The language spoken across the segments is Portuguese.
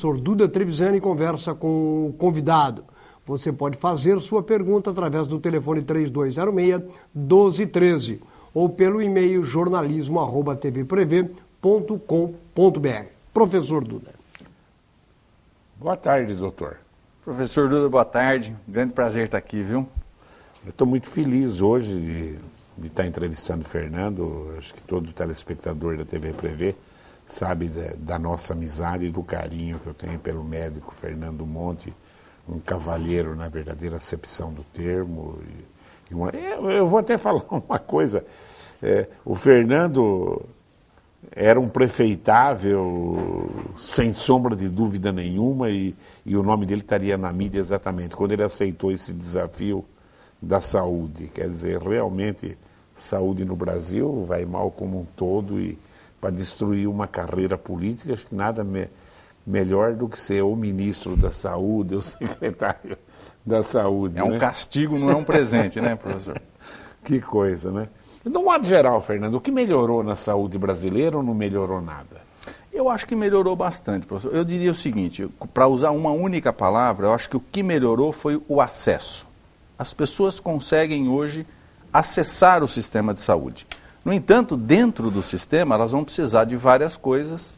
professor Duda Trevisani conversa com o convidado. Você pode fazer sua pergunta através do telefone 3206-1213 ou pelo e-mail jornalismo@tvprev.com.br. Professor Duda. Boa tarde, doutor. Professor Duda, boa tarde. Grande prazer estar aqui, viu? Eu estou muito feliz hoje de estar entrevistando o Fernando. Acho que todo telespectador da TV Prevê sabe da nossa amizade e do carinho que eu tenho pelo médico Fernando Monte, um cavalheiro na verdadeira acepção do termo. Eu vou até falar uma coisa. O Fernando era um prefeitável, sem sombra de dúvida nenhuma, e o nome dele estaria na mídia exatamente, quando ele aceitou esse desafio da saúde. Quer dizer, realmente, saúde no Brasil vai mal como um todo, e para destruir uma carreira política, acho que nada melhor do que ser o ministro da saúde, o secretário da saúde. É um castigo, não é um presente, né, professor? Que coisa, né? De um modo geral, Fernando, o que melhorou na saúde brasileira ou não melhorou nada? Eu acho que melhorou bastante, professor. Eu diria o seguinte, para usar uma única palavra, eu acho que o que melhorou foi o acesso. As pessoas conseguem hoje acessar o sistema de saúde. No entanto, dentro do sistema, elas vão precisar de várias coisas,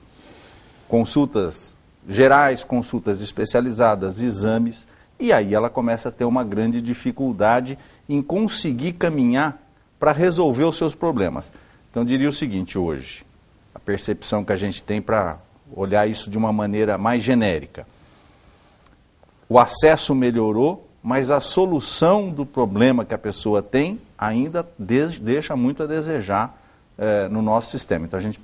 consultas gerais, consultas especializadas, exames, e aí ela começa a ter uma grande dificuldade em conseguir caminhar para resolver os seus problemas. Então, eu diria o seguinte hoje, a percepção que a gente tem para olhar isso de uma maneira mais genérica. O acesso melhorou, mas a solução do problema que a pessoa tem ainda deixa muito a desejar no nosso sistema. Então, a gente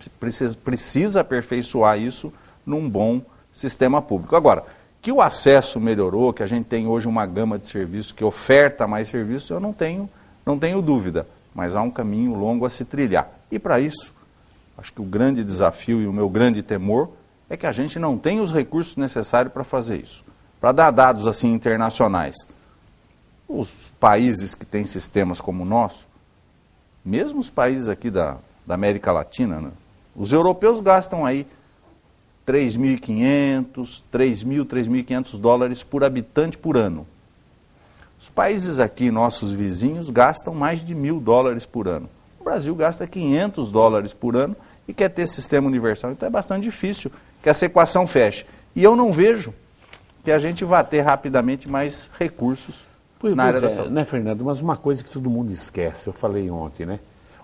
precisa aperfeiçoar isso num bom sistema público. Agora, que o acesso melhorou, que a gente tem hoje uma gama de serviços que oferta mais serviços, eu não tenho dúvida, mas há um caminho longo a se trilhar. E para isso, acho que o grande desafio e o meu grande temor é que a gente não tem os recursos necessários para fazer isso. Para dar dados assim internacionais, os países que têm sistemas como o nosso, mesmo os países aqui da América Latina, né, os europeus gastam aí 3.500, 3.500 dólares por habitante por ano. Os países aqui, nossos vizinhos, gastam mais de 1.000 dólares por ano. O Brasil gasta 500 dólares por ano e quer ter sistema universal. Então é bastante difícil que essa equação feche. E eu não vejo que a gente vá ter rapidamente mais recursos na área da saúde. Né, Fernando? Mas uma coisa que todo mundo esquece, eu falei ontem, né?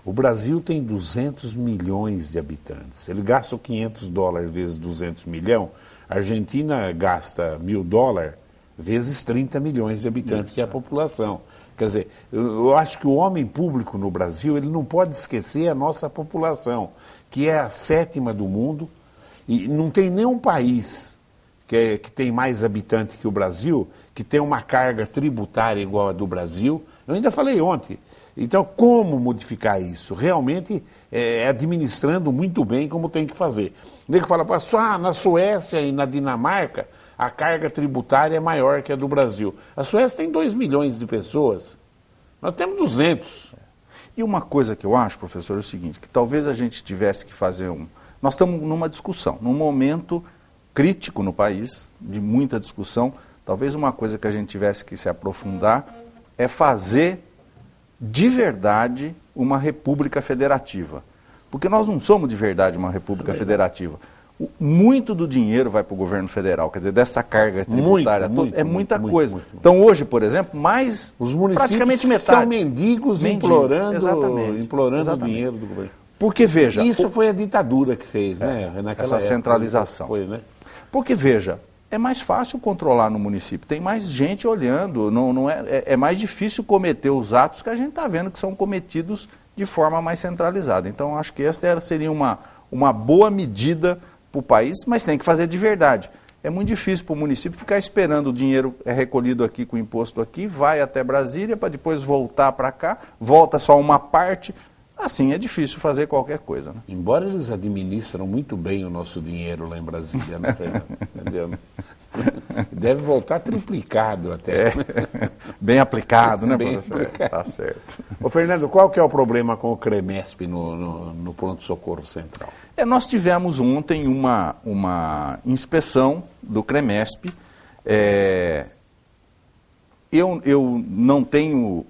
O Brasil tem 200 milhões de habitantes. Ele gasta 500 dólares vezes 200 milhões. A Argentina gasta 1.000 dólares vezes 30 milhões de habitantes, que é a população. Quer dizer, eu acho que o homem público no Brasil, ele não pode esquecer a nossa população, que é a 7ª do mundo, e não tem nenhum país que tem mais habitantes que o Brasil, que tem uma carga tributária igual a do Brasil. Eu ainda falei ontem. Então, como modificar isso? Realmente administrando muito bem como tem que fazer. O nego fala, na Suécia e na Dinamarca, a carga tributária é maior que a do Brasil. A Suécia tem 2 milhões de pessoas, nós temos 200. E uma coisa que eu acho, professor, é o seguinte, que talvez a gente tivesse que fazer Nós estamos numa discussão, num momento crítico no país, de muita discussão. Talvez uma coisa que a gente tivesse que se aprofundar é fazer de verdade uma república federativa. Porque nós não somos de verdade uma república federativa. Muito do dinheiro vai para o governo federal, quer dizer, dessa carga tributária é muita coisa. Muito. Então hoje, por exemplo, praticamente metade. São mendigos implorando dinheiro do governo. Porque veja... Isso foi a ditadura que fez, né? Essa centralização. Foi, né? Porque veja, é mais fácil controlar no município, tem mais gente olhando, é mais difícil cometer os atos que a gente está vendo que são cometidos de forma mais centralizada. Então acho que essa seria uma boa medida para o país, mas tem que fazer de verdade. É muito difícil para o município ficar esperando o dinheiro recolhido aqui com o imposto aqui, vai até Brasília para depois voltar para cá, volta só uma parte. Assim é difícil fazer qualquer coisa. Né? Embora eles administram muito bem o nosso dinheiro lá em Brasília, né, Fernando? Entendeu? Deve voltar triplicado até. Bem aplicado, né, bem professor? Aplicado. Tá certo. Ô, Fernando, qual que é o problema com o CREMESP no pronto-socorro central? Nós tivemos ontem uma inspeção do CREMESP. Eu não tenho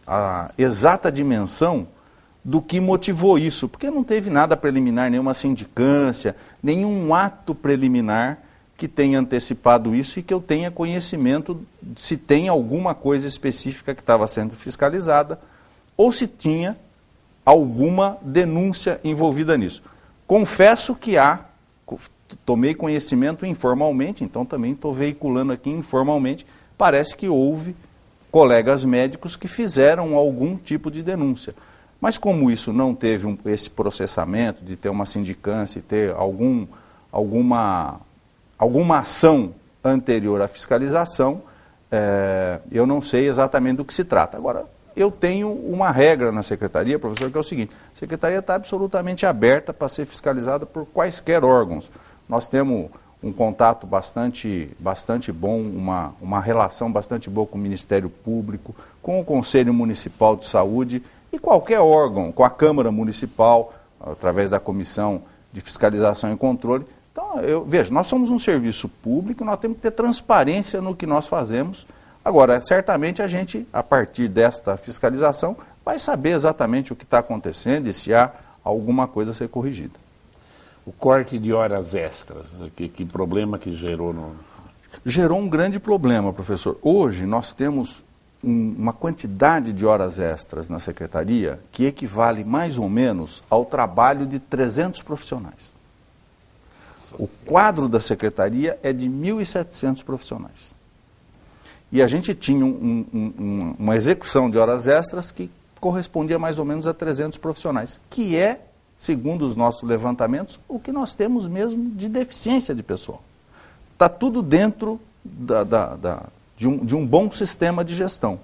a exata dimensão do que motivou isso, porque não teve nada preliminar, nenhuma sindicância, nenhum ato preliminar que tenha antecipado isso e que eu tenha conhecimento se tem alguma coisa específica que estava sendo fiscalizada ou se tinha alguma denúncia envolvida nisso. Confesso que tomei conhecimento informalmente, então também estou veiculando aqui informalmente, parece que houve colegas médicos que fizeram algum tipo de denúncia. Mas como isso não teve esse processamento de ter uma sindicância e ter alguma ação anterior à fiscalização, eu não sei exatamente do que se trata. Agora, eu tenho uma regra na Secretaria, professor, que é o seguinte: a Secretaria está absolutamente aberta para ser fiscalizada por quaisquer órgãos. Nós temos um contato bastante bom, uma relação bastante boa com o Ministério Público, com o Conselho Municipal de Saúde e qualquer órgão, com a Câmara Municipal, através da Comissão de Fiscalização e Controle. Então, veja, nós somos um serviço público, nós temos que ter transparência no que nós fazemos. Agora, certamente a gente, a partir desta fiscalização, vai saber exatamente o que está acontecendo e se há alguma coisa a ser corrigida. O corte de horas extras, que problema que gerou no... Gerou um grande problema, professor. Hoje nós temos uma quantidade de horas extras na Secretaria que equivale mais ou menos ao trabalho de 300 profissionais. O quadro da Secretaria é de 1.700 profissionais. E a gente tinha uma execução de horas extras que correspondia mais ou menos a 300 profissionais, que é, segundo os nossos levantamentos, o que nós temos mesmo de deficiência de pessoal. Está tudo dentro de um bom sistema de gestão.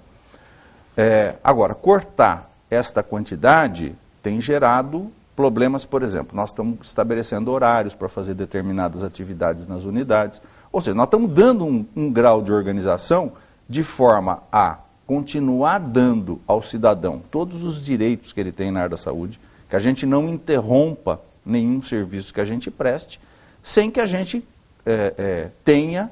Agora, cortar esta quantidade tem gerado problemas. Por exemplo, nós estamos estabelecendo horários para fazer determinadas atividades nas unidades. Ou seja, nós estamos dando um grau de organização de forma a continuar dando ao cidadão todos os direitos que ele tem na área da saúde, que a gente não interrompa nenhum serviço que a gente preste, sem que a gente tenha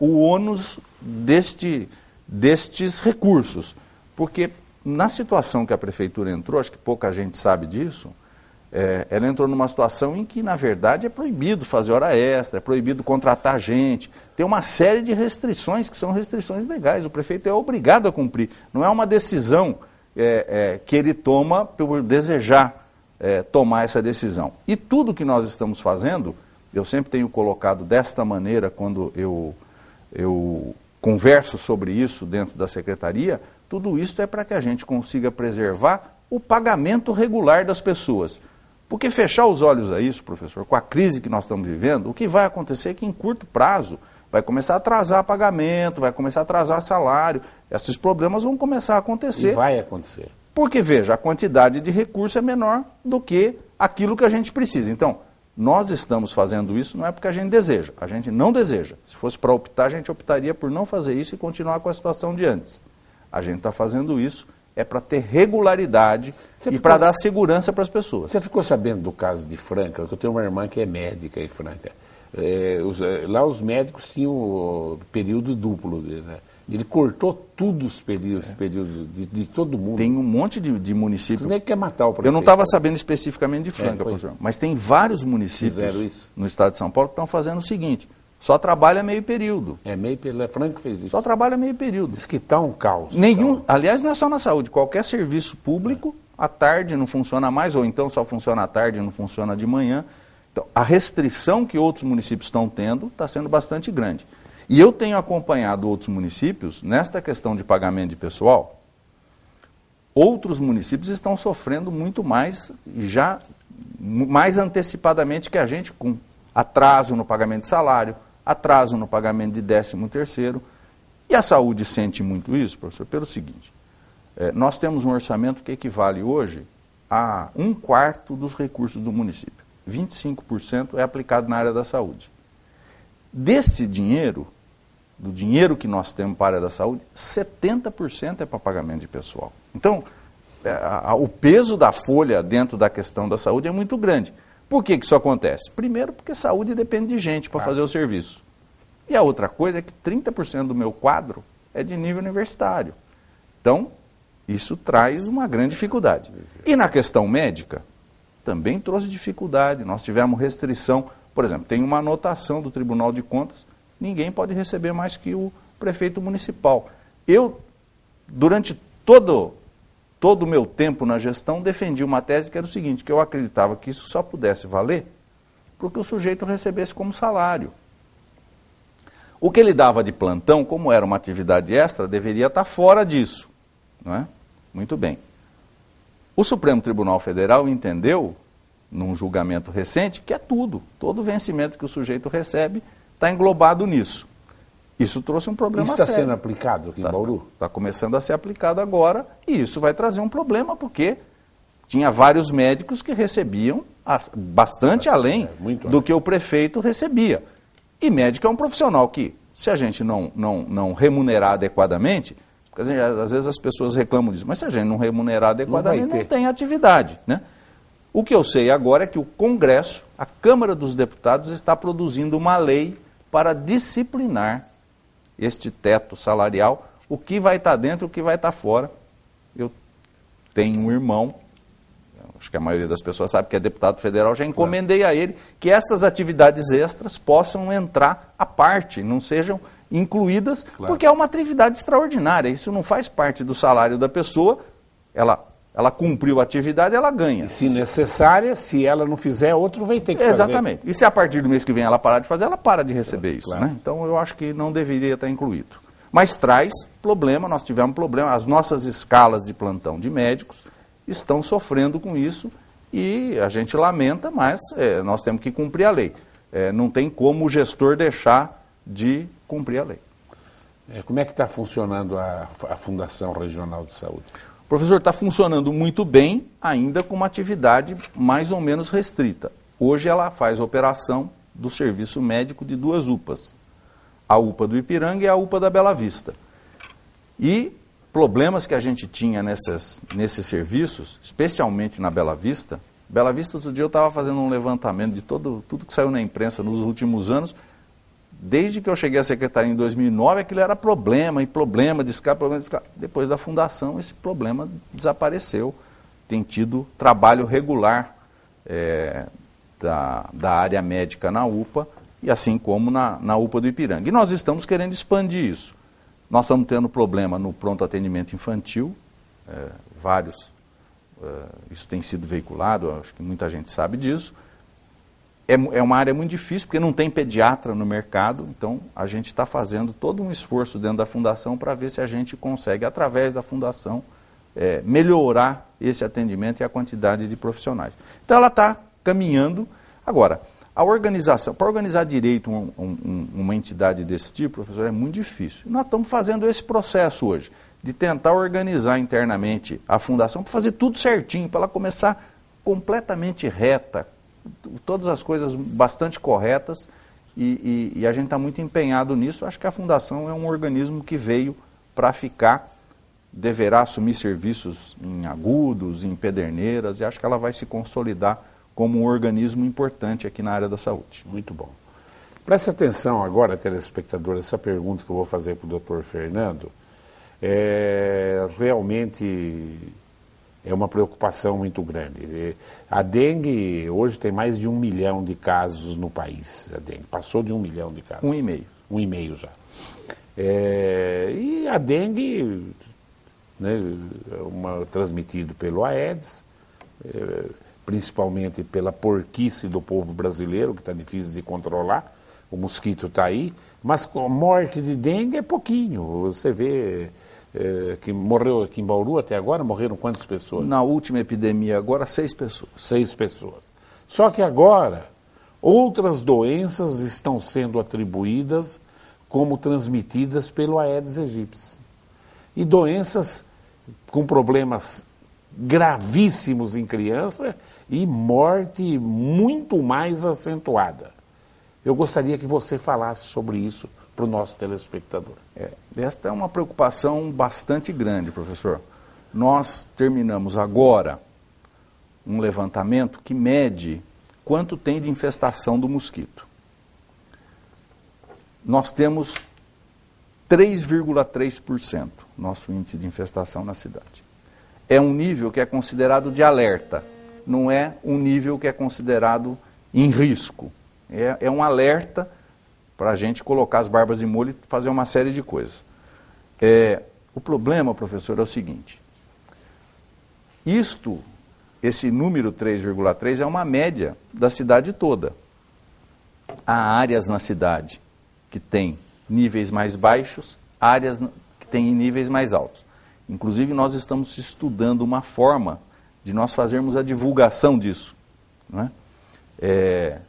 o ônus destes recursos. Porque na situação que a Prefeitura entrou, acho que pouca gente sabe disso, ela entrou numa situação em que, na verdade, é proibido fazer hora extra, é proibido contratar gente, tem uma série de restrições que são restrições legais, o prefeito é obrigado a cumprir, não é uma decisão que ele toma por desejar tomar essa decisão. E tudo que nós estamos fazendo, eu sempre tenho colocado desta maneira quando eu converso sobre isso dentro da Secretaria, tudo isso é para que a gente consiga preservar o pagamento regular das pessoas. Porque fechar os olhos a isso, professor, com a crise que nós estamos vivendo, o que vai acontecer é que em curto prazo vai começar a atrasar pagamento, vai começar a atrasar salário, esses problemas vão começar a acontecer. E vai acontecer. Porque, veja, a quantidade de recurso é menor do que aquilo que a gente precisa. Então, nós estamos fazendo isso não é porque a gente deseja, a gente não deseja. Se fosse para optar, a gente optaria por não fazer isso e continuar com a situação de antes. A gente está fazendo isso para ter regularidade e para dar segurança para as pessoas. Você ficou sabendo do caso de Franca? Eu tenho uma irmã que é médica em Franca. Lá os médicos tinham período duplo, né? Ele cortou todos os períodos de todo mundo. Tem um monte de municípios. Você quer matar o prefeito. Eu não estava sabendo especificamente de Franca, professor, mas tem vários municípios no estado de São Paulo que estão fazendo o seguinte: só trabalha meio período. Meio período. Franca fez isso. Só trabalha meio período. Diz que está um caos. Aliás, não é só na saúde. Qualquer serviço público, à tarde não funciona mais, ou então só funciona à tarde e não funciona de manhã. Então, a restrição que outros municípios estão tendo está sendo bastante grande. E eu tenho acompanhado outros municípios, nesta questão de pagamento de pessoal, outros municípios estão sofrendo muito mais, já mais antecipadamente que a gente, com atraso no pagamento de salário, atraso no pagamento de 13º. E a saúde sente muito isso, professor, pelo seguinte: nós temos um orçamento que equivale hoje a 1/4 dos recursos do município. 25% é aplicado na área da saúde. Desse dinheiro, do dinheiro que nós temos para a área da saúde, 70% é para pagamento de pessoal. Então, o peso da folha dentro da questão da saúde é muito grande. Por que isso acontece? Primeiro, porque saúde depende de gente para fazer o serviço. E a outra coisa é que 30% do meu quadro é de nível universitário. Então, isso traz uma grande dificuldade. E na questão médica, também trouxe dificuldade. Nós tivemos restrição. Por exemplo, tem uma anotação do Tribunal de Contas, ninguém pode receber mais que o prefeito municipal. Eu, durante todo o meu tempo na gestão, defendi uma tese que era o seguinte, que eu acreditava que isso só pudesse valer porque o sujeito recebesse como salário. O que ele dava de plantão, como era uma atividade extra, deveria estar fora disso. Não é? Muito bem. O Supremo Tribunal Federal entendeu, num julgamento recente, que é tudo. Todo vencimento que o sujeito recebe está englobado nisso. Isso trouxe um problema sério. Isso está sendo aplicado aqui em Bauru? Está começando a ser aplicado agora, e isso vai trazer um problema, porque tinha vários médicos que recebiam bastante além do que o prefeito recebia. E médico é um profissional que, se a gente não remunerar adequadamente, porque às vezes as pessoas reclamam disso, mas se a gente não remunerar adequadamente, não tem atividade, né? O que eu sei agora é que o Congresso, a Câmara dos Deputados, está produzindo uma lei para disciplinar este teto salarial, o que vai estar dentro, o que vai estar fora. Eu tenho um irmão, acho que a maioria das pessoas sabe que é deputado federal, já encomendei a ele que estas atividades extras possam entrar à parte, não sejam incluídas, porque é uma atividade extraordinária, isso não faz parte do salário da pessoa, ela cumpriu a atividade, ela ganha. E se necessária, se ela não fizer, outro vai ter que fazer. Exatamente. E se a partir do mês que vem ela parar de fazer, ela para de receber isso. Né? Então eu acho que não deveria estar incluído. Mas traz problema, nós tivemos problema, as nossas escalas de plantão de médicos estão sofrendo com isso e a gente lamenta, mas nós temos que cumprir a lei. Não tem como o gestor deixar de cumprir a lei. Como é que está funcionando a Fundação Regional de Saúde? Professor, está funcionando muito bem, ainda com uma atividade mais ou menos restrita. Hoje ela faz operação do serviço médico de 2 UPAs, a UPA do Ipiranga e a UPA da Bela Vista. E problemas que a gente tinha nesses serviços, especialmente na Bela Vista, outro dia eu estava fazendo um levantamento de tudo que saiu na imprensa nos últimos anos. Desde que eu cheguei à secretaria em 2009, aquilo era problema de escala. Depois da fundação, esse problema desapareceu. Tem tido trabalho regular da área médica na UPA, e assim como na UPA do Ipiranga. E nós estamos querendo expandir isso. Nós estamos tendo problema no pronto atendimento infantil, isso tem sido veiculado, acho que muita gente sabe disso. É uma área muito difícil, porque não tem pediatra no mercado, então a gente está fazendo todo um esforço dentro da Fundação para ver se a gente consegue, através da Fundação, melhorar esse atendimento e a quantidade de profissionais. Então ela está caminhando. Agora, a organização, para organizar direito uma entidade desse tipo, professor, é muito difícil. Nós estamos fazendo esse processo hoje, de tentar organizar internamente a Fundação, para fazer tudo certinho, para ela começar completamente reta, todas as coisas bastante corretas, e a gente está muito empenhado nisso. Acho que a Fundação é um organismo que veio para ficar, deverá assumir serviços em Agudos, em Pederneiras, e acho que ela vai se consolidar como um organismo importante aqui na área da saúde. Muito bom. Preste atenção agora, telespectador, essa pergunta que eu vou fazer para o doutor Fernando, realmente é uma preocupação muito grande. A dengue, hoje tem mais de 1 milhão de casos no país. A dengue passou de 1 milhão de casos. 1,5. 1,5 já. E a dengue, né, transmitido pelo Aedes, principalmente pela porquice do povo brasileiro, que está difícil de controlar. O mosquito está aí, mas a morte de dengue é pouquinho. Você vê que morreu aqui em Bauru até agora, morreram quantas pessoas? Na última epidemia agora, 6 pessoas. 6 pessoas. Só que agora, outras doenças estão sendo atribuídas como transmitidas pelo Aedes aegypti. E doenças com problemas gravíssimos em criança e morte muito mais acentuada. Eu gostaria que você falasse sobre isso para o nosso telespectador. Esta é uma preocupação bastante grande, professor. Nós terminamos agora um levantamento que mede quanto tem de infestação do mosquito. Nós temos 3,3% nosso índice de infestação na cidade. É um nível que é considerado de alerta, não é um nível que é considerado em risco. É um alerta para a gente colocar as barbas de molho e fazer uma série de coisas. O problema, professor, é o seguinte. Esse número 3,3 é uma média da cidade toda. Há áreas na cidade que têm níveis mais baixos, áreas que têm níveis mais altos. Inclusive, nós estamos estudando uma forma de nós fazermos a divulgação disso. Não é?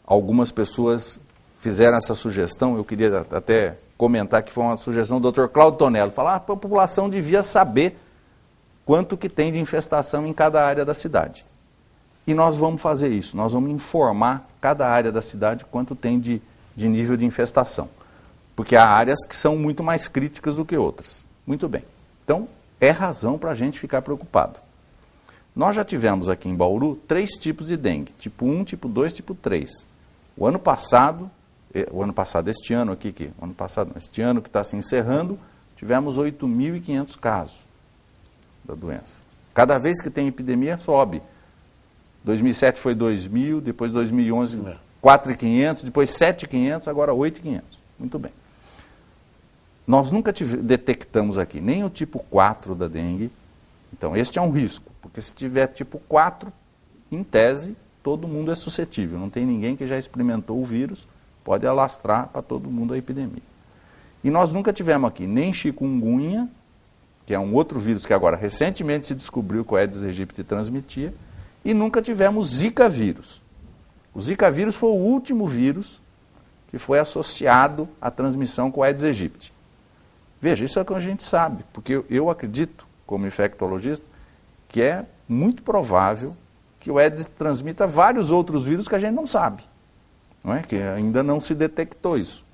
Algumas pessoas fizeram essa sugestão, eu queria até comentar que foi uma sugestão do Dr. Cláudio Tonello, falar que a população devia saber quanto que tem de infestação em cada área da cidade. E nós vamos fazer isso, nós vamos informar cada área da cidade quanto tem de nível de infestação. Porque há áreas que são muito mais críticas do que outras. Muito bem. Então, é razão para a gente ficar preocupado. Nós já tivemos aqui em Bauru 3 tipos de dengue, tipo 1, tipo 2, tipo 3. Este ano que está se encerrando, tivemos 8.500 casos da doença. Cada vez que tem epidemia, sobe. 2007 foi 2.000, depois 2011, 4.500, depois 7.500, agora 8.500. Muito bem. Nós nunca detectamos aqui nem o tipo 4 da dengue. Então, este é um risco, porque se tiver tipo 4, em tese, todo mundo é suscetível. Não tem ninguém que já experimentou o vírus, pode alastrar para todo mundo a epidemia. E nós nunca tivemos aqui nem chikungunya, que é um outro vírus que agora recentemente se descobriu que o Aedes aegypti transmitia, e nunca tivemos Zika vírus. O Zika vírus foi o último vírus que foi associado à transmissão com o Aedes aegypti. Veja, isso é o que a gente sabe, porque eu acredito, como infectologista, que é muito provável que o Aedes transmita vários outros vírus que a gente não sabe, não é? Que ainda não se detectou isso.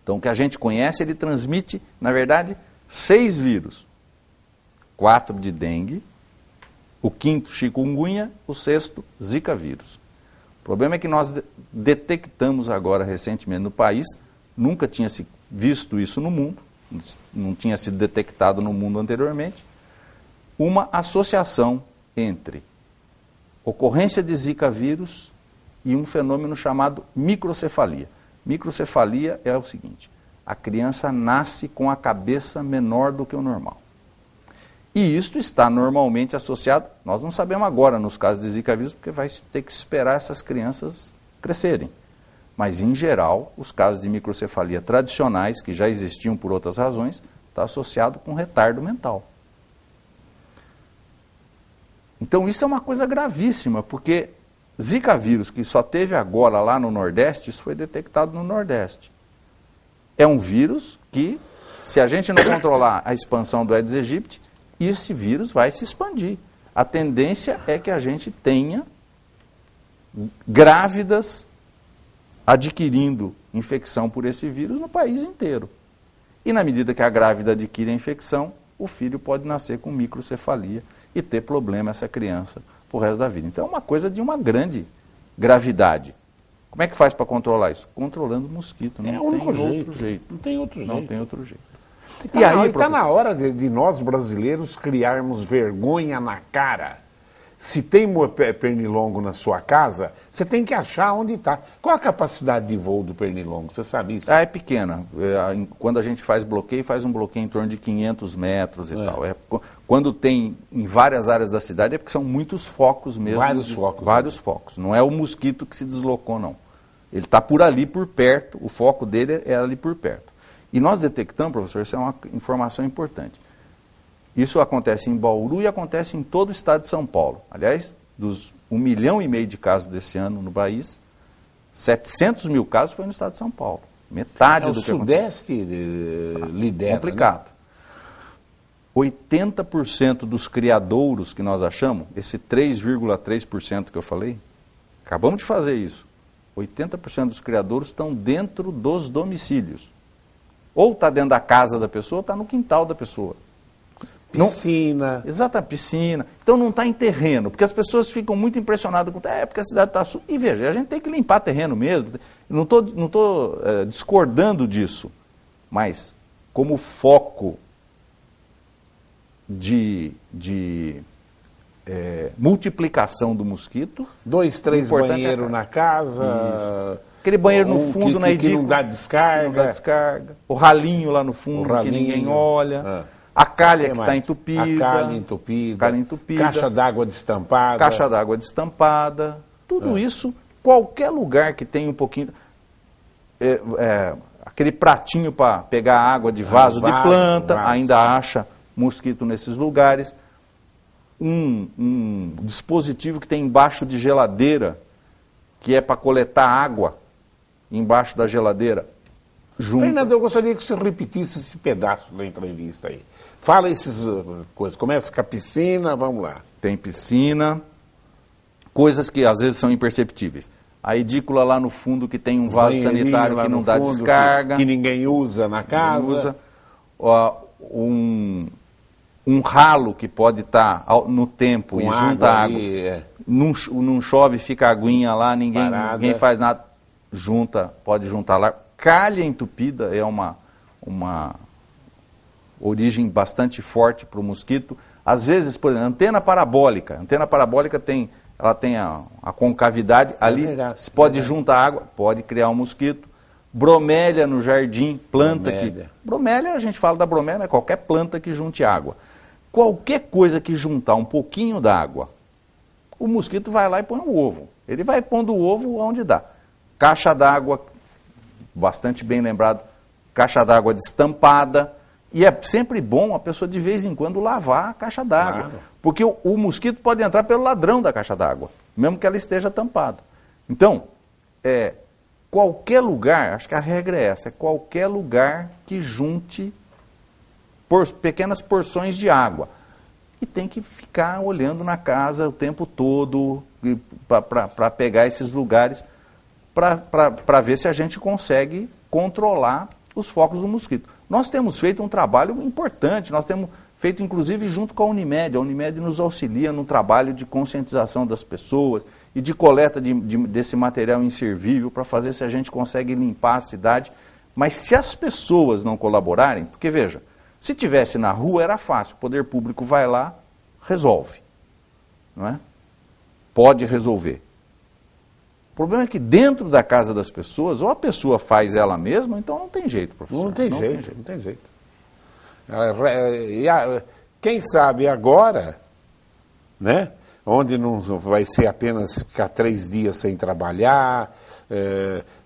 Então, o que a gente conhece, ele transmite, na verdade, 6 vírus. 4 de dengue, o 5º chikungunya, o 6º Zika vírus. O problema é que nós detectamos agora, recentemente, no país, nunca tinha se visto isso no mundo, não tinha sido detectado no mundo anteriormente, uma associação entre ocorrência de Zika vírus e um fenômeno chamado microcefalia. Microcefalia é o seguinte: a criança nasce com a cabeça menor do que o normal. E isto está normalmente associado, nós não sabemos agora nos casos de Zika vírus, porque vai ter que esperar essas crianças crescerem. Mas, em geral, os casos de microcefalia tradicionais, que já existiam por outras razões, está associado com retardo mental. Então, isso é uma coisa gravíssima, porque Zika vírus, que só teve agora lá no Nordeste, isso foi detectado no Nordeste. É um vírus que, se a gente não controlar a expansão do Aedes aegypti, esse vírus vai se expandir. A tendência é que a gente tenha grávidas adquirindo infecção por esse vírus no país inteiro. E na medida que a grávida adquire a infecção, o filho pode nascer com microcefalia e ter problema essa criança pro resto da vida. Então é uma coisa de uma grande gravidade. Como é que faz para controlar isso? Controlando o mosquito. Não tem outro jeito. Não tem outro jeito. Não tem outro jeito. E aí está na hora de nós brasileiros criarmos vergonha na cara. Se tem pernilongo na sua casa, você tem que achar onde está. Qual a capacidade de voo do pernilongo? Você sabe isso? É pequena. Quando a gente faz um bloqueio em torno de 500 metros e tal. Quando tem em várias áreas da cidade, é porque são muitos focos mesmo. Vários focos. Não é o mosquito que se deslocou, não. Ele está por ali, por perto, o foco dele é ali por perto. E nós detectamos, professor, isso é uma informação importante. Isso acontece em Bauru e acontece em todo o estado de São Paulo. Aliás, dos 1,5 milhão de casos desse ano no país, 700 mil casos foi no estado de São Paulo. Metade do que aconteceu. O Sudeste lidera. Complicado. 80% dos criadouros que nós achamos, esse 3,3% que eu falei, acabamos de fazer isso. 80% dos criadouros estão dentro dos domicílios. Ou está dentro da casa da pessoa, ou está no quintal da pessoa. Piscina. Exata, piscina. Então não está em terreno, porque as pessoas ficam muito impressionadas com porque a cidade está suja. E veja, a gente tem que limpar terreno mesmo. Não estou discordando disso, mas como foco de multiplicação do mosquito. 2, 3 banheiros na casa. Isso. Aquele banheiro no fundo, na edícula. Que não dá descarga. Não dá descarga. O ralinho lá no fundo, que ninguém olha. A calha que está entupida. A calha entupida. Caixa d'água destampada. Caixa d'água destampada. Tudo isso, qualquer lugar que tenha um pouquinho... aquele pratinho para pegar água de vaso de planta, ainda acha mosquito nesses lugares. Um dispositivo que tem embaixo de geladeira, que é para coletar água embaixo da geladeira. Fernando, eu gostaria que você repetisse esse pedaço da entrevista aí. Fala essas coisas. Começa com a piscina, vamos lá. Tem piscina, coisas que às vezes são imperceptíveis. A edícula lá no fundo que tem um vaso sanitário que não dá descarga. Que ninguém usa na casa. Um ralo que pode estar no tempo e junta água. Não chove, fica a aguinha lá, ninguém faz nada. Pode juntar lá. Calha entupida é uma origem bastante forte para o mosquito. Às vezes, por exemplo, antena parabólica. Antena parabólica tem a concavidade. Ali se pode juntar água, pode criar um mosquito. Bromélia no jardim, bromélia, a gente fala da bromélia, qualquer planta que junte água. Qualquer coisa que juntar um pouquinho d'água, o mosquito vai lá e põe o ovo. Ele vai pondo o ovo onde dá. Caixa d'água, bastante bem lembrado, caixa d'água destampada. E é sempre bom a pessoa de vez em quando lavar a caixa d'água. Claro. Porque o mosquito pode entrar pelo ladrão da caixa d'água, mesmo que ela esteja tampada. Então, qualquer lugar, acho que a regra é essa, qualquer lugar que junte pequenas porções de água. E tem que ficar olhando na casa o tempo todo para pegar esses lugares, para ver se a gente consegue controlar os focos do mosquito. Nós temos feito um trabalho importante, nós temos feito inclusive junto com a Unimed. A Unimed nos auxilia no trabalho de conscientização das pessoas e de coleta desse material inservível para fazer se a gente consegue limpar a cidade. Mas se as pessoas não colaborarem, porque veja, se tivesse na rua era fácil, o poder público vai lá, resolve, não é? Pode resolver. O problema é que dentro da casa das pessoas, ou a pessoa faz ela mesma, então não tem jeito, professor. Não tem jeito. Quem sabe agora, né, onde não vai ser apenas ficar 3 dias sem trabalhar,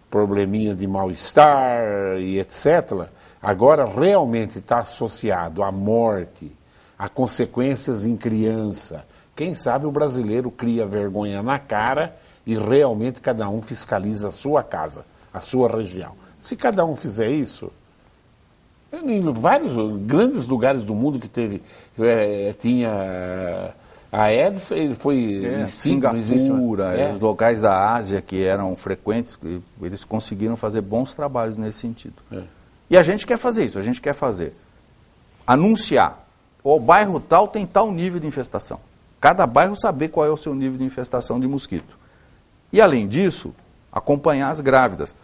probleminha de mal-estar e etc., agora realmente está associado à morte, a consequências em criança. Quem sabe o brasileiro cria vergonha na cara e realmente cada um fiscaliza a sua casa, a sua região. Se cada um fizer isso, em vários grandes lugares do mundo que tinha a Aedes, ele foi Singapura, os locais da Ásia que eram frequentes, eles conseguiram fazer bons trabalhos nesse sentido. E a gente quer fazer isso, a gente quer anunciar, o bairro tal tem tal nível de infestação. Cada bairro saber qual é o seu nível de infestação de mosquito. E além disso, acompanhar as grávidas.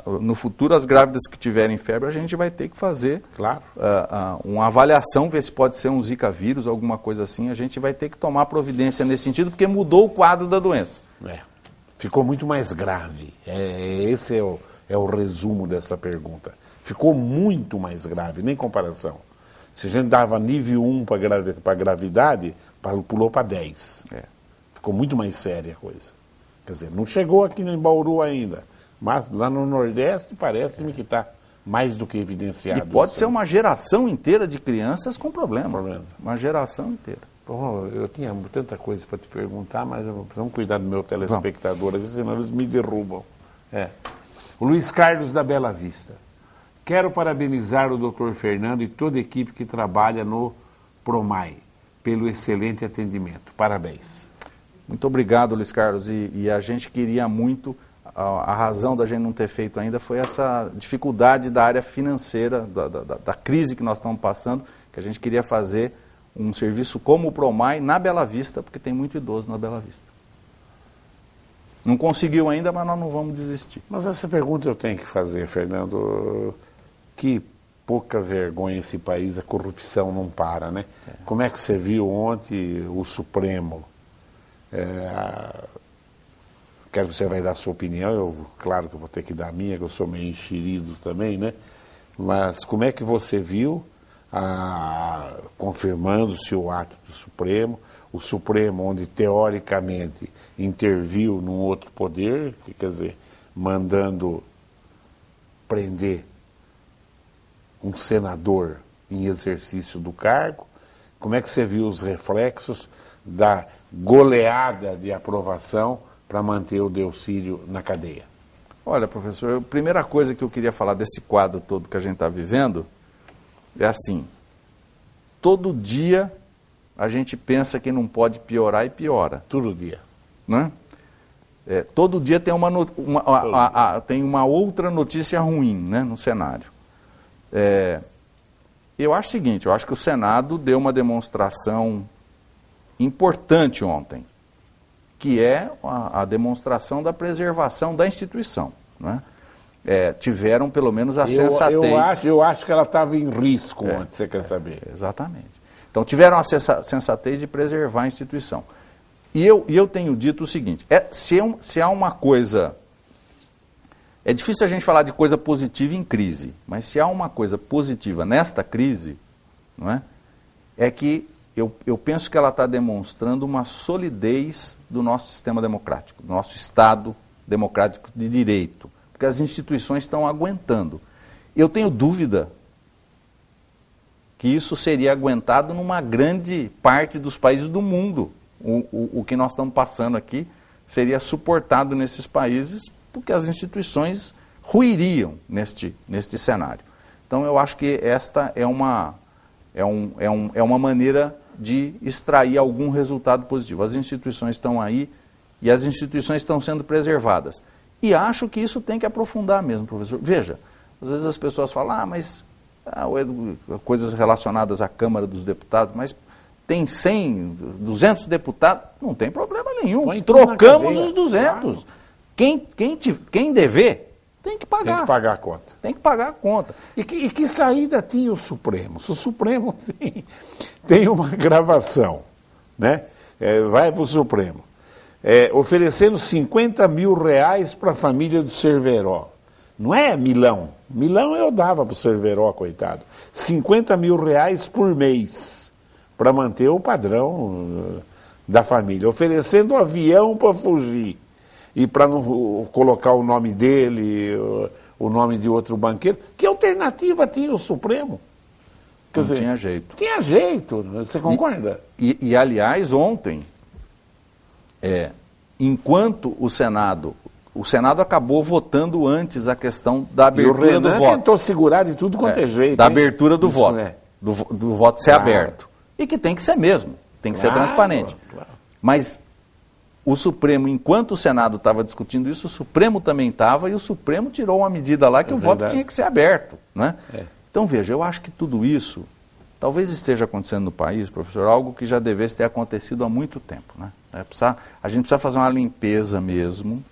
No futuro, as grávidas que tiverem febre, a gente vai ter que fazer uma avaliação, ver se pode ser um Zika vírus, alguma coisa assim. A gente vai ter que tomar providência nesse sentido, porque mudou o quadro da doença. Ficou muito mais grave. Esse é o resumo dessa pergunta. Ficou muito mais grave, nem comparação. Se a gente dava nível 1 para gravidade, pulou para 10. Ficou muito mais séria a coisa. Quer dizer, não chegou aqui em Bauru ainda, mas lá no Nordeste parece-me que está mais do que evidenciado. E pode ser uma geração inteira de crianças com problema. Uma geração inteira. Bom, eu tinha tanta coisa para te perguntar, mas vamos cuidar do meu telespectador, senão eles me derrubam. O Luiz Carlos da Bela Vista. Quero parabenizar o Dr. Fernando e toda a equipe que trabalha no Promai pelo excelente atendimento. Parabéns. Muito obrigado, Luiz Carlos. E a gente queria muito, a razão da gente não ter feito ainda foi essa dificuldade da área financeira, da crise que nós estamos passando, que a gente queria fazer um serviço como o Promai na Bela Vista, porque tem muito idoso na Bela Vista. Não conseguiu ainda, mas nós não vamos desistir. Mas essa pergunta eu tenho que fazer, Fernando. Que pouca vergonha esse país, a corrupção não para, né? Como é que você viu ontem o Supremo? Quero que você vai dar a sua opinião, claro que eu vou ter que dar a minha, que eu sou meio enxerido também, né? Mas como é que você viu, confirmando-se o ato do Supremo, o Supremo onde teoricamente interviu num outro poder, quer dizer, mandando prender um senador em exercício do cargo? Como é que você viu os reflexos da goleada de aprovação para manter o Delcídio na cadeia? Olha, professor, a primeira coisa que eu queria falar desse quadro todo que a gente está vivendo é assim, todo dia a gente pensa que não pode piorar e piora. Todo dia. Né? Todo dia tem tem uma outra notícia ruim, né, no cenário. Eu acho o seguinte, eu acho que o Senado deu uma demonstração importante ontem, que é a demonstração da preservação da instituição. Né? Tiveram pelo menos a sensatez. Eu acho que ela estava em risco ontem, você quer saber? Exatamente. Então tiveram a sensatez de preservar a instituição. E eu tenho dito o seguinte, se há uma coisa... É difícil a gente falar de coisa positiva em crise, mas se há uma coisa positiva nesta crise, não é que eu penso que ela está demonstrando uma solidez do nosso sistema democrático, do nosso Estado democrático de direito, porque as instituições estão aguentando. Eu tenho dúvida que isso seria aguentado numa grande parte dos países do mundo. O que nós estamos passando aqui seria suportado nesses países porque as instituições ruiriam neste cenário. Então eu acho que esta é uma maneira de extrair algum resultado positivo. As instituições estão aí e as instituições estão sendo preservadas. E acho que isso tem que aprofundar mesmo, professor. Veja, às vezes as pessoas falam, mas coisas relacionadas à Câmara dos Deputados, mas tem 100, 200 deputados, não tem problema nenhum. Trocamos os 200. Claro. Quem dever, tem que pagar. Tem que pagar a conta. Tem que pagar a conta. E que saída tinha o Supremo? Se o Supremo tem uma gravação, né? Vai para o Supremo, oferecendo 50 mil reais para a família do Cerveró. Não é milão. Milão eu dava para o Cerveró, coitado. 50 mil reais por mês para manter o padrão da família. Oferecendo um avião para fugir. E para não colocar o nome dele, o nome de outro banqueiro. Que alternativa tinha o Supremo? Quer dizer, tinha jeito. Tinha jeito, você concorda? E aliás, ontem, enquanto o Senado acabou votando antes a questão da abertura do voto. Tentou segurar de tudo quanto é jeito. Da abertura do voto. Do voto ser aberto. E que tem que ser mesmo, tem que ser transparente. Claro. Mas o Supremo, enquanto o Senado estava discutindo isso, o Supremo também estava, e o Supremo tirou uma medida lá que o voto tinha que ser aberto. Né? Então, veja, eu acho que tudo isso talvez esteja acontecendo no país, professor, algo que já devesse ter acontecido há muito tempo. Né? A gente precisa fazer uma limpeza mesmo,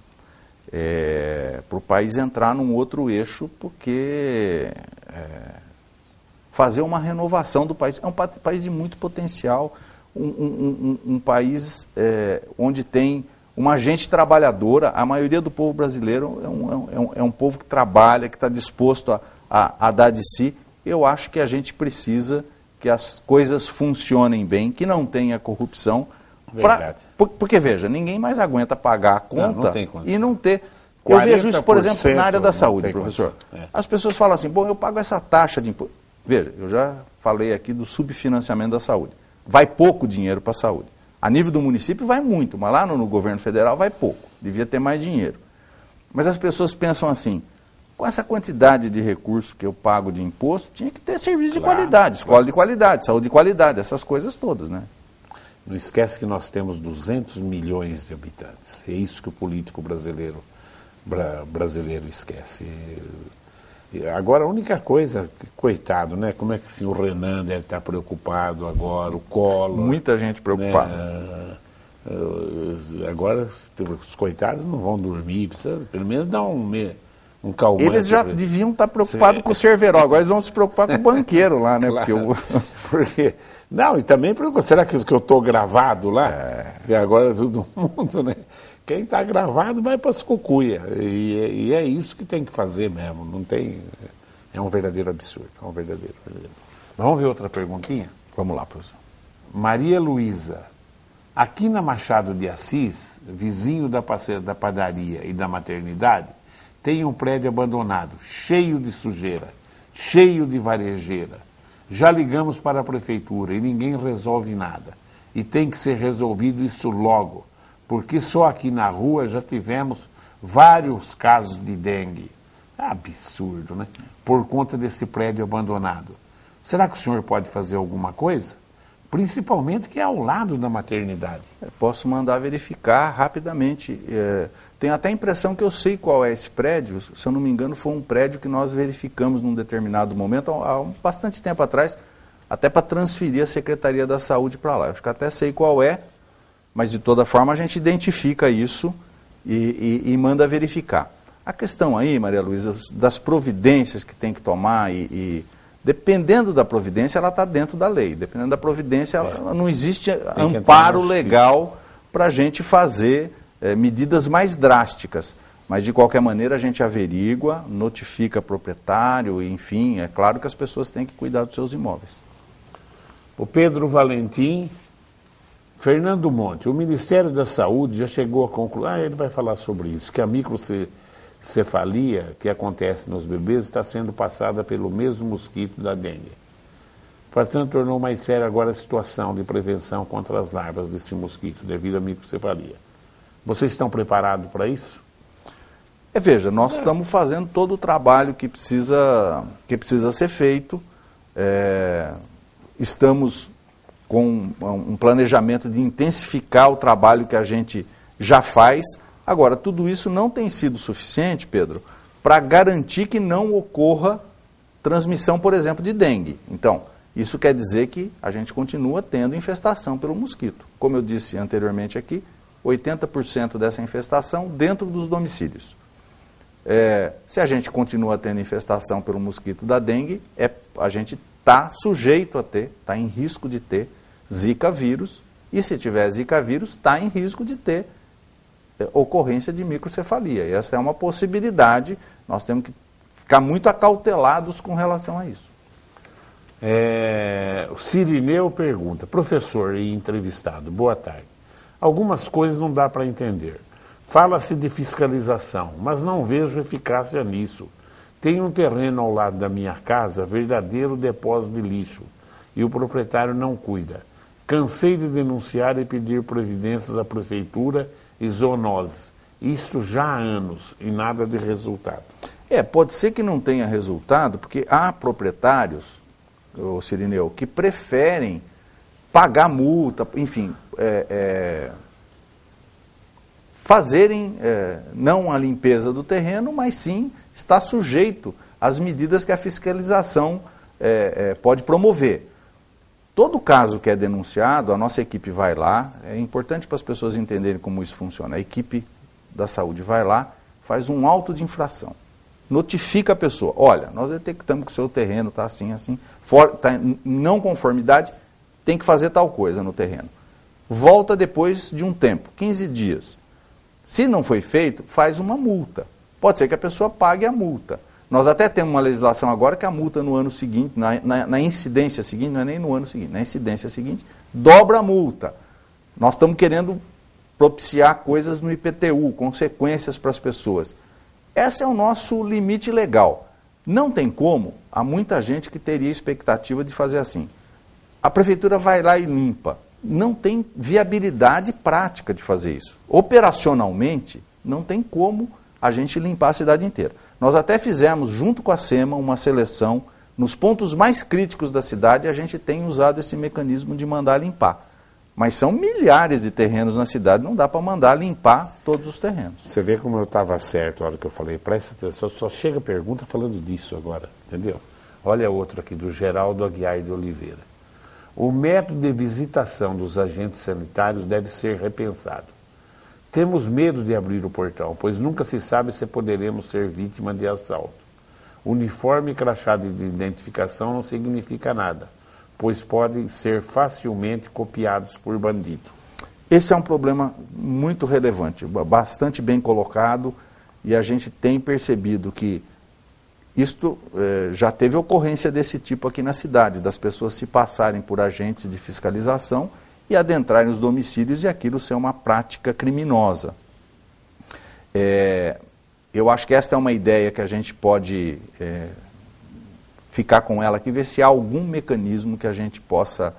para o país entrar num outro eixo, porque fazer uma renovação do país. É um país de muito potencial, um país onde tem uma gente trabalhadora. A maioria do povo brasileiro é um povo que trabalha, que está disposto a dar de si. Eu acho que a gente precisa que as coisas funcionem bem, que não tenha corrupção. Porque, veja, ninguém mais aguenta pagar a conta e não ter... Eu vejo isso, por exemplo, na área da saúde, professor. As pessoas falam assim, bom, eu pago essa taxa de imposto. Veja, eu já falei aqui do subfinanciamento da saúde. Vai pouco dinheiro para a saúde. A nível do município vai muito, mas lá no governo federal vai pouco. Devia ter mais dinheiro. Mas as pessoas pensam assim, com essa quantidade de recursos que eu pago de imposto, tinha que ter serviço de qualidade, escola de qualidade, saúde de qualidade, essas coisas todas, né? Não esquece que nós temos 200 milhões de habitantes. É isso que o político brasileiro esquece. Agora, a única coisa, coitado, né? Como é que assim, o Renan deve estar preocupado agora, o Collor... Muita gente preocupada. Né? Agora, os coitados não vão dormir, precisa pelo menos dar um calmante. Eles já deviam estar preocupados com o Cerveró, agora eles vão se preocupar com o banqueiro lá, né? Claro, porque não, e também, será que eu estou gravado lá? Porque agora todo mundo, né? Quem está gravado vai para as cucuia. E é isso que tem que fazer mesmo. Não tem. É um verdadeiro absurdo. É um verdadeiro. Vamos ver outra perguntinha? Vamos lá, professor. Maria Luísa. Aqui na Machado de Assis, vizinho da padaria e da maternidade, tem um prédio abandonado, cheio de sujeira, cheio de varejeira. Já ligamos para a prefeitura e ninguém resolve nada. E tem que ser resolvido isso logo, porque só aqui na rua já tivemos vários casos de dengue. Absurdo, né? Por conta desse prédio abandonado. Será que o senhor pode fazer alguma coisa? Principalmente que é ao lado da maternidade. Posso mandar verificar rapidamente. Tenho até a impressão que eu sei qual é esse prédio. Se eu não me engano, foi um prédio que nós verificamos num determinado momento, há bastante tempo atrás, até para transferir a Secretaria da Saúde para lá. Acho que até sei qual é, mas de toda forma a gente identifica isso e manda verificar. A questão aí, Maria Luísa, das providências que tem que tomar dependendo da providência, ela está dentro da lei. Dependendo da providência, não existe amparo legal para a gente fazer medidas mais drásticas. Mas, de qualquer maneira, a gente averigua, notifica proprietário, enfim, é claro que as pessoas têm que cuidar dos seus imóveis. O Pedro Valentim, Fernando Monte, o Ministério da Saúde já chegou a concluir, ele vai falar sobre isso, que a microcefalia que acontece nos bebês está sendo passada pelo mesmo mosquito da dengue. Portanto, tornou mais séria agora a situação de prevenção contra as larvas desse mosquito, devido à microcefalia. Vocês estão preparados para isso? Veja, nós estamos fazendo todo o trabalho que precisa ser feito. Estamos com um planejamento de intensificar o trabalho que a gente já faz. Agora, tudo isso não tem sido suficiente, Pedro, para garantir que não ocorra transmissão, por exemplo, de dengue. Então, isso quer dizer que a gente continua tendo infestação pelo mosquito. Como eu disse anteriormente aqui, 80% dessa infestação dentro dos domicílios. Se a gente continua tendo infestação pelo mosquito da dengue, a gente está sujeito a ter, está em risco de ter Zika vírus, e se tiver Zika vírus, está em risco de ter ocorrência de microcefalia. E essa é uma possibilidade, nós temos que ficar muito acautelados com relação a isso. O Cirineu pergunta, professor e entrevistado, boa tarde. Algumas coisas não dá para entender. Fala-se de fiscalização, mas não vejo eficácia nisso. Tem um terreno ao lado da minha casa, verdadeiro depósito de lixo, e o proprietário não cuida. Cansei de denunciar e pedir providências à prefeitura e zoonoses. Isto já há anos e nada de resultado. Pode ser que não tenha resultado, porque há proprietários, Cirineu, que preferem pagar multa, enfim, fazerem não a limpeza do terreno, mas sim estar sujeito às medidas que a fiscalização pode promover. Todo caso que é denunciado, a nossa equipe vai lá, é importante para as pessoas entenderem como isso funciona. A equipe da saúde vai lá, faz um auto de infração, notifica a pessoa, olha, nós detectamos que o seu terreno está assim, está em não conformidade, tem que fazer tal coisa no terreno. Volta depois de um tempo, 15 dias. Se não foi feito, faz uma multa. Pode ser que a pessoa pague a multa. Nós até temos uma legislação agora que a multa no ano seguinte, na incidência seguinte, não é nem no ano seguinte, na incidência seguinte, dobra a multa. Nós estamos querendo propiciar coisas no IPTU, consequências para as pessoas. Esse é o nosso limite legal. Não tem como, há muita gente que teria expectativa de fazer assim. A prefeitura vai lá e limpa. Não tem viabilidade prática de fazer isso. Operacionalmente, não tem como a gente limpar a cidade inteira. Nós até fizemos, junto com a SEMA, uma seleção. Nos pontos mais críticos da cidade, a gente tem usado esse mecanismo de mandar limpar. Mas são milhares de terrenos na cidade, não dá para mandar limpar todos os terrenos. Você vê como eu estava certo a hora que eu falei, presta atenção, só chega pergunta falando disso agora, entendeu? Olha outro aqui, do Geraldo Aguiar de Oliveira. O método de visitação dos agentes sanitários deve ser repensado. Temos medo de abrir o portão, pois nunca se sabe se poderemos ser vítima de assalto. Uniforme e crachá de identificação não significa nada, pois podem ser facilmente copiados por bandido. Esse é um problema muito relevante, bastante bem colocado, e a gente tem percebido que isto já teve ocorrência desse tipo aqui na cidade, das pessoas se passarem por agentes de fiscalização e adentrarem os domicílios e aquilo ser uma prática criminosa. Eu acho que esta é uma ideia que a gente pode ficar com ela aqui, ver se há algum mecanismo que a gente possa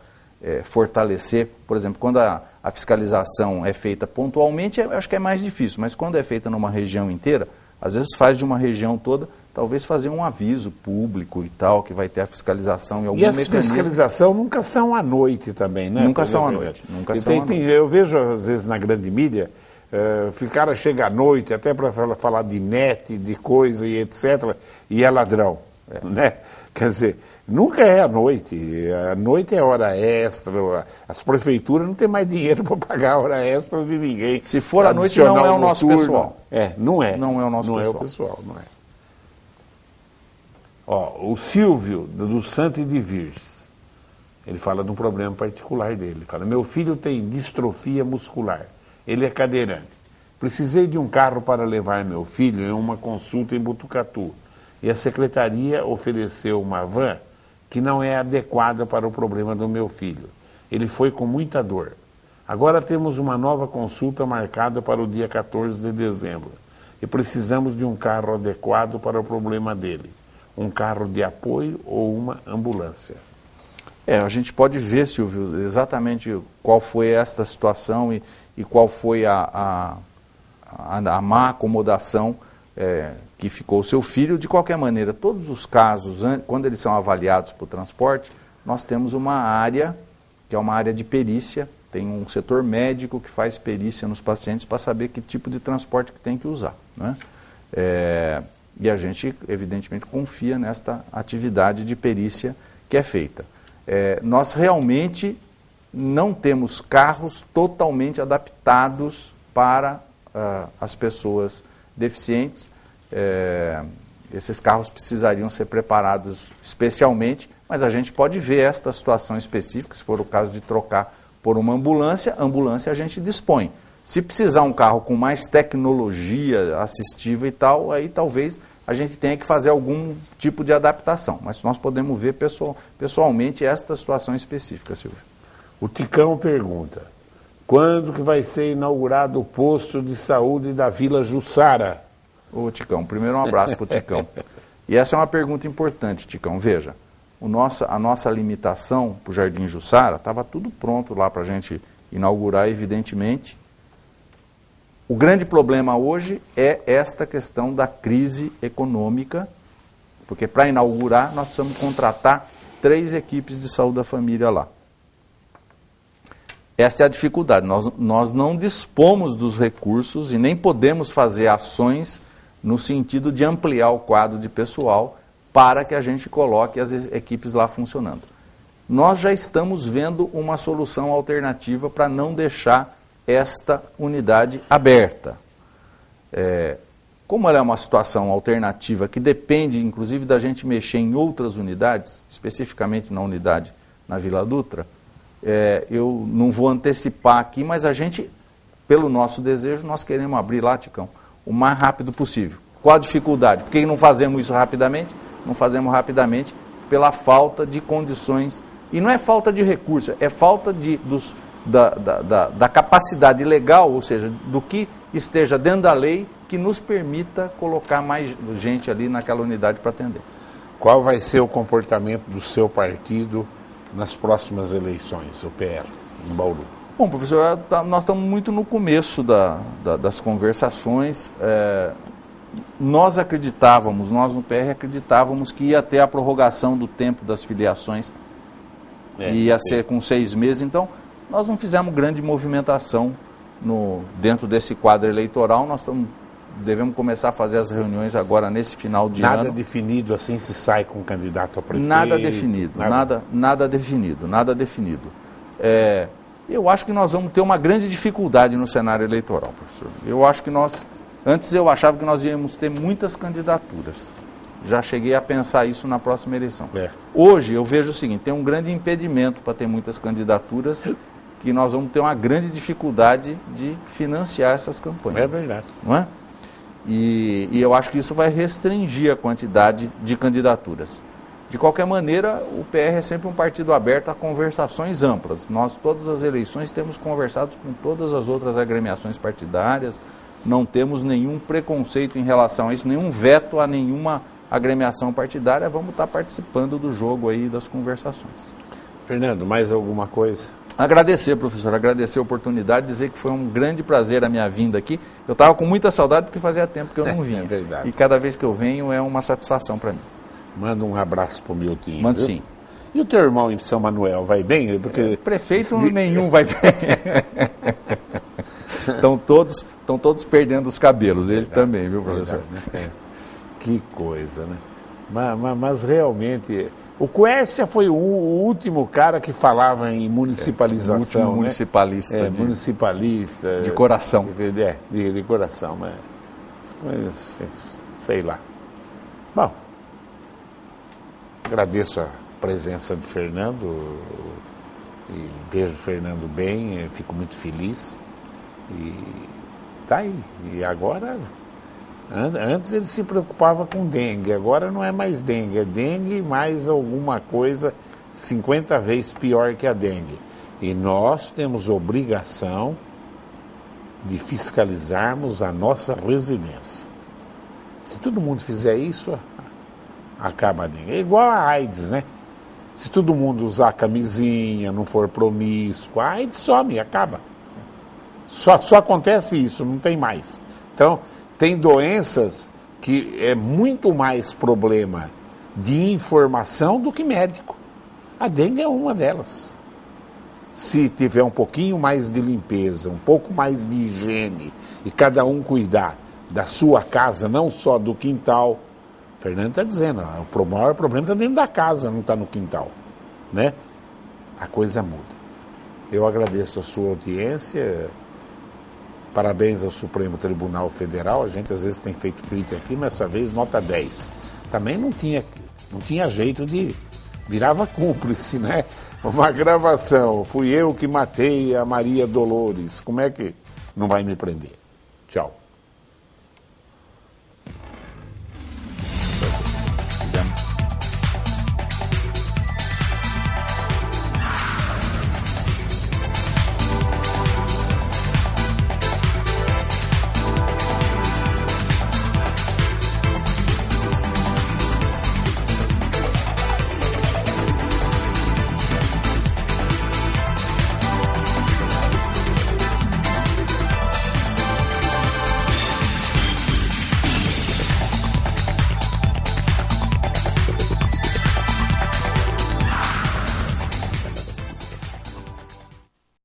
fortalecer. Por exemplo, quando a fiscalização é feita pontualmente, eu acho que é mais difícil, mas quando é feita numa região inteira, às vezes faz de uma região toda, talvez fazer um aviso público e tal, que vai ter a fiscalização em algum mecanismo. E as fiscalizações nunca são à noite também, né? Nunca são à noite. Nunca são à noite. Eu vejo, às vezes, na grande mídia, o cara chega à noite, até para falar de net, de coisa e etc., e é ladrão, né? Quer dizer, nunca é à noite. À noite é hora extra. As prefeituras não têm mais dinheiro para pagar a hora extra de ninguém. Se for à noite, não é o nosso pessoal. Não é. Não é o nosso pessoal. Não é o pessoal, não é. Ó, o Silvio, do Santo e de Virges, ele fala de um problema particular dele. Ele fala, meu filho tem distrofia muscular. Ele é cadeirante. Precisei de um carro para levar meu filho em uma consulta em Botucatu. E a secretaria ofereceu uma van que não é adequada para o problema do meu filho. Ele foi com muita dor. Agora temos uma nova consulta marcada para o dia 14 de dezembro. E precisamos de um carro adequado para o problema dele. Um carro de apoio ou uma ambulância. A gente pode ver, Silvio, exatamente qual foi esta situação e qual foi a má acomodação que ficou o seu filho. De qualquer maneira, todos os casos, quando eles são avaliados por transporte, nós temos uma área, que é uma área de perícia, tem um setor médico que faz perícia nos pacientes para saber que tipo de transporte que tem que usar, né? E a gente, evidentemente, confia nesta atividade de perícia que é feita. Nós realmente não temos carros totalmente adaptados para as pessoas deficientes. Esses carros precisariam ser preparados especialmente, mas a gente pode ver esta situação específica, se for o caso de trocar por uma ambulância a gente dispõe. Se precisar um carro com mais tecnologia assistiva e tal, aí talvez a gente tenha que fazer algum tipo de adaptação. Mas nós podemos ver pessoalmente esta situação específica, Silvio. O Ticão pergunta, quando que vai ser inaugurado o posto de saúde da Vila Jussara? Ô Ticão, primeiro um abraço para o Ticão. E essa é uma pergunta importante, Ticão. Veja, a nossa limitação para o Jardim Jussara, estava tudo pronto lá para a gente inaugurar, evidentemente. O grande problema hoje é esta questão da crise econômica, porque para inaugurar nós precisamos contratar 3 equipes de saúde da família lá. Essa é a dificuldade, nós não dispomos dos recursos e nem podemos fazer ações no sentido de ampliar o quadro de pessoal para que a gente coloque as equipes lá funcionando. Nós já estamos vendo uma solução alternativa para não deixar esta unidade aberta. Como ela é uma situação alternativa que depende, inclusive, da gente mexer em outras unidades, especificamente na unidade na Vila Dutra, eu não vou antecipar aqui, mas a gente, pelo nosso desejo, nós queremos abrir lá, Ticão, o mais rápido possível. Qual a dificuldade? Por que não fazemos isso rapidamente? Não fazemos rapidamente pela falta de condições. E não é falta de recurso, é falta da capacidade legal, ou seja, do que esteja dentro da lei que nos permita colocar mais gente ali naquela unidade para atender. Qual vai ser o comportamento do seu partido nas próximas eleições, o PL, em Bauru? Bom, professor, nós estamos muito no começo das conversações. Nós no PR acreditávamos que ia ter a prorrogação do tempo das filiações, ia ser com 6 meses. Então, nós não fizemos grande movimentação dentro desse quadro eleitoral. Nós devemos começar a fazer as reuniões agora nesse final de ano. Nada definido assim se sai com o candidato a prefeito? Nada definido, nada definido. Eu acho que nós vamos ter uma grande dificuldade no cenário eleitoral, professor. Antes eu achava que nós íamos ter muitas candidaturas. Já cheguei a pensar isso na próxima eleição. Hoje eu vejo o seguinte, tem um grande impedimento para ter muitas candidaturas, que nós vamos ter uma grande dificuldade de financiar essas campanhas. É verdade. Não é? E eu acho que isso vai restringir a quantidade de candidaturas. De qualquer maneira, o PR é sempre um partido aberto a conversações amplas. Nós, todas as eleições, temos conversado com todas as outras agremiações partidárias, não temos nenhum preconceito em relação a isso, nenhum veto a nenhuma agremiação partidária. Vamos estar participando do jogo aí das conversações. Fernando, mais alguma coisa? Agradecer, professor, agradecer a oportunidade, dizer que foi um grande prazer a minha vinda aqui. Eu estava com muita saudade porque fazia tempo que eu não vinha. É verdade. E cada vez que eu venho é uma satisfação para mim. Manda um abraço pro Milton. Manda sim. E o teu irmão em São Manuel, vai bem? Porque... Prefeito nenhum vai bem. Estão todos perdendo os cabelos, ele também, viu, professor? Que coisa, né? Mas realmente... O Quércia foi o último cara que falava em municipalização. O último municipalista. Né? Municipalista. De coração. De coração, mas sei lá. Bom, agradeço a presença do Fernando e vejo o Fernando bem, fico muito feliz. E tá aí. E agora... Antes ele se preocupava com dengue, agora não é mais dengue, é dengue mais alguma coisa 50 vezes pior que a dengue. E nós temos obrigação de fiscalizarmos a nossa residência. Se todo mundo fizer isso, acaba a dengue. É igual a AIDS, né? Se todo mundo usar camisinha, não for promíscuo, a AIDS some, acaba. Só acontece isso, não tem mais. Então... Tem doenças que é muito mais problema de informação do que médico. A dengue é uma delas. Se tiver um pouquinho mais de limpeza, um pouco mais de higiene, e cada um cuidar da sua casa, não só do quintal. O Fernando está dizendo, o maior problema está dentro da casa, não está no quintal. Né? A coisa muda. Eu agradeço a sua audiência. Parabéns ao Supremo Tribunal Federal, a gente às vezes tem feito crítica aqui, mas dessa vez nota 10. Também não tinha jeito de... virava cúmplice, né? Uma gravação, fui eu que matei a Maria Dolores, como é que não vai me prender? Tchau.